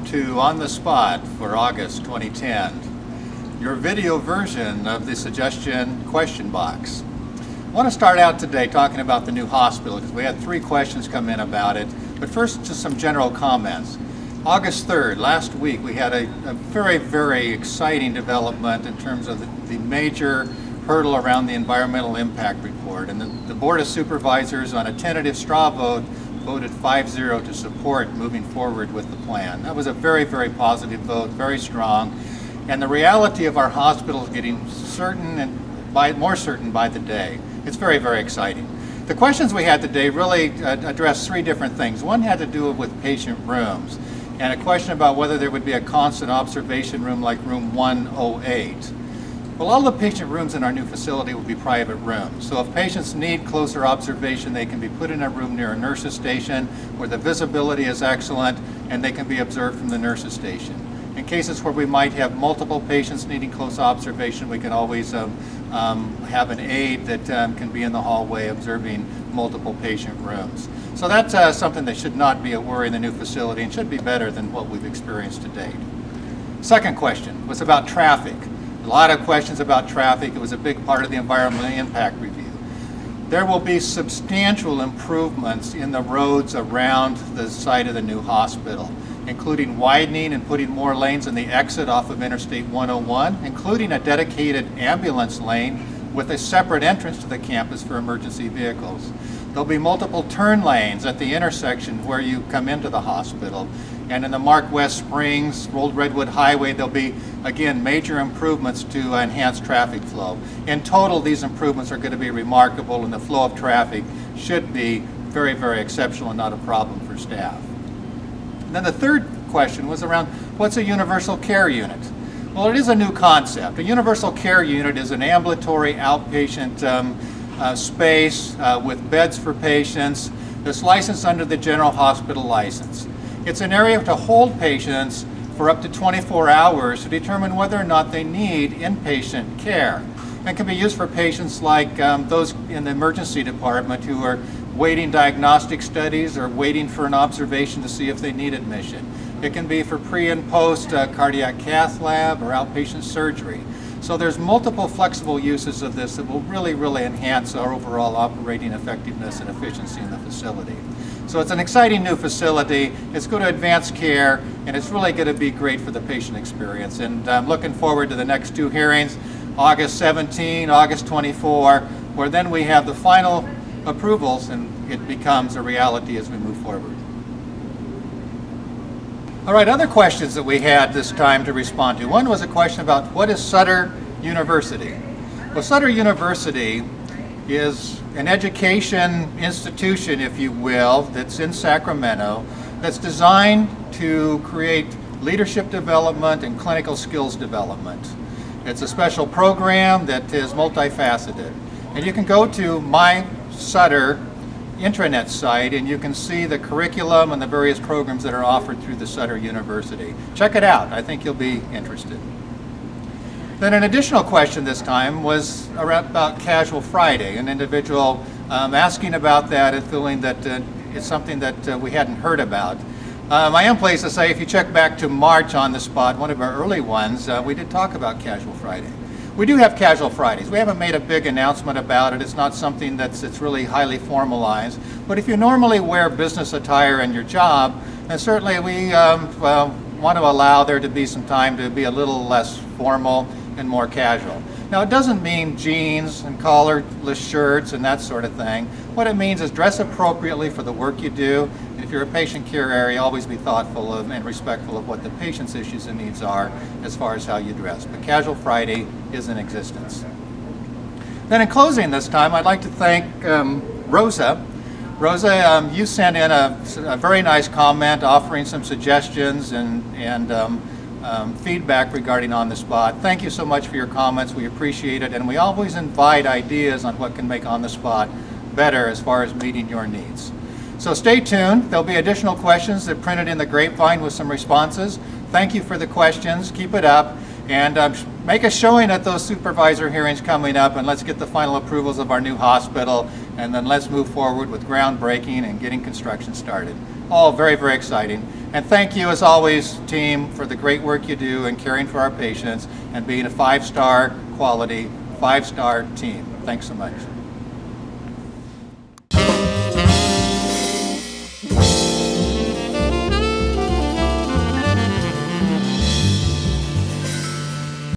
to On the Spot for August 2010, your video version of the suggestion question box. I want to start out today talking about the new hospital because we had 3 questions come in about it. But first, just some general comments. August 3rd, last week, we had a very, very exciting development in terms of the major hurdle around the environmental impact report. And the Board of Supervisors, on a tentative straw vote, voted 5-0 to support moving forward with the plan. That was a very, very positive vote, very strong. And the reality of our hospital is getting certain and more certain by the day. It's very, very exciting. The questions we had today really addressed 3 different things. One had to do with patient rooms, and a question about whether there would be a constant observation room like room 108. Well, all the patient rooms in our new facility will be private rooms. So if patients need closer observation, they can be put in a room near a nurse's station where the visibility is excellent and they can be observed from the nurse's station. In cases where we might have multiple patients needing close observation, we can always have an aide that can be in the hallway observing multiple patient rooms. So that's something that should not be a worry in the new facility and should be better than what we've experienced to date. Second question was about traffic. A lot of questions about traffic. It was a big part of the environmental impact review. There will be substantial improvements in the roads around the site of the new hospital, including widening and putting more lanes in the exit off of Interstate 101, including a dedicated ambulance lane with a separate entrance to the campus for emergency vehicles. There'll be multiple turn lanes at the intersection where you come into the hospital. And in the Mark West Springs, Old Redwood Highway, there'll be, again, major improvements to enhance traffic flow. In total, these improvements are going to be remarkable, and the flow of traffic should be very, very exceptional and not a problem for staff. And then the third question was around what's a universal care unit? Well, it is a new concept. A universal care unit is an ambulatory outpatient space with beds for patients that's licensed under the general hospital license. It's an area to hold patients for up to 24 hours to determine whether or not they need inpatient care. And can be used for patients like those in the emergency department who are waiting diagnostic studies or waiting for an observation to see if they need admission. It can be for pre and post cardiac cath lab or outpatient surgery. So there's multiple flexible uses of this that will really, really enhance our overall operating effectiveness and efficiency in the facility. So it's an exciting new facility. It's going to advance care, and it's really going to be great for the patient experience. And I'm looking forward to the next 2 hearings, August 17, August 24, where then we have the final approvals and it becomes a reality as we move forward. All right, other questions that we had this time to respond to. One was a question about what is Sutter University? Well, Sutter University is an education institution, if you will, that's in Sacramento, that's designed to create leadership development and clinical skills development. It's a special program that is multifaceted. And you can go to my Sutter intranet site and you can see the curriculum and the various programs that are offered through the Sutter University. Check it out. I think you'll be interested. Then an additional question this time was about Casual Friday, an individual asking about that and feeling that it's something that we hadn't heard about. I am pleased to say if you check back to March On the Spot, one of our early ones, we did talk about Casual Friday. We do have Casual Fridays. We haven't made a big announcement about it. It's not something that's really highly formalized. But if you normally wear business attire in your job, then certainly we want to allow there to be some time to be a little less formal and more casual. Now, it doesn't mean jeans and collarless shirts and that sort of thing. What it means is dress appropriately for the work you do. And if you're a patient care area, always be thoughtful of and respectful of what the patient's issues and needs are as far as how you dress. But Casual Friday is in existence. Then in closing this time, I'd like to thank Rosa. Rosa, you sent in a very nice comment offering some suggestions and feedback regarding On the Spot. Thank you so much for your comments. We appreciate it, and we always invite ideas on what can make On the Spot better as far as meeting your needs. So stay tuned. There'll be additional questions that printed in the grapevine with some responses. Thank you for the questions. Keep it up, and Make a showing at those supervisor hearings coming up, and let's get the final approvals of our new hospital, and then let's move forward with groundbreaking and getting construction started. All very, very exciting. And thank you, as always, team, for the great work you do in caring for our patients and being a 5-star quality, 5-star team. Thanks so much.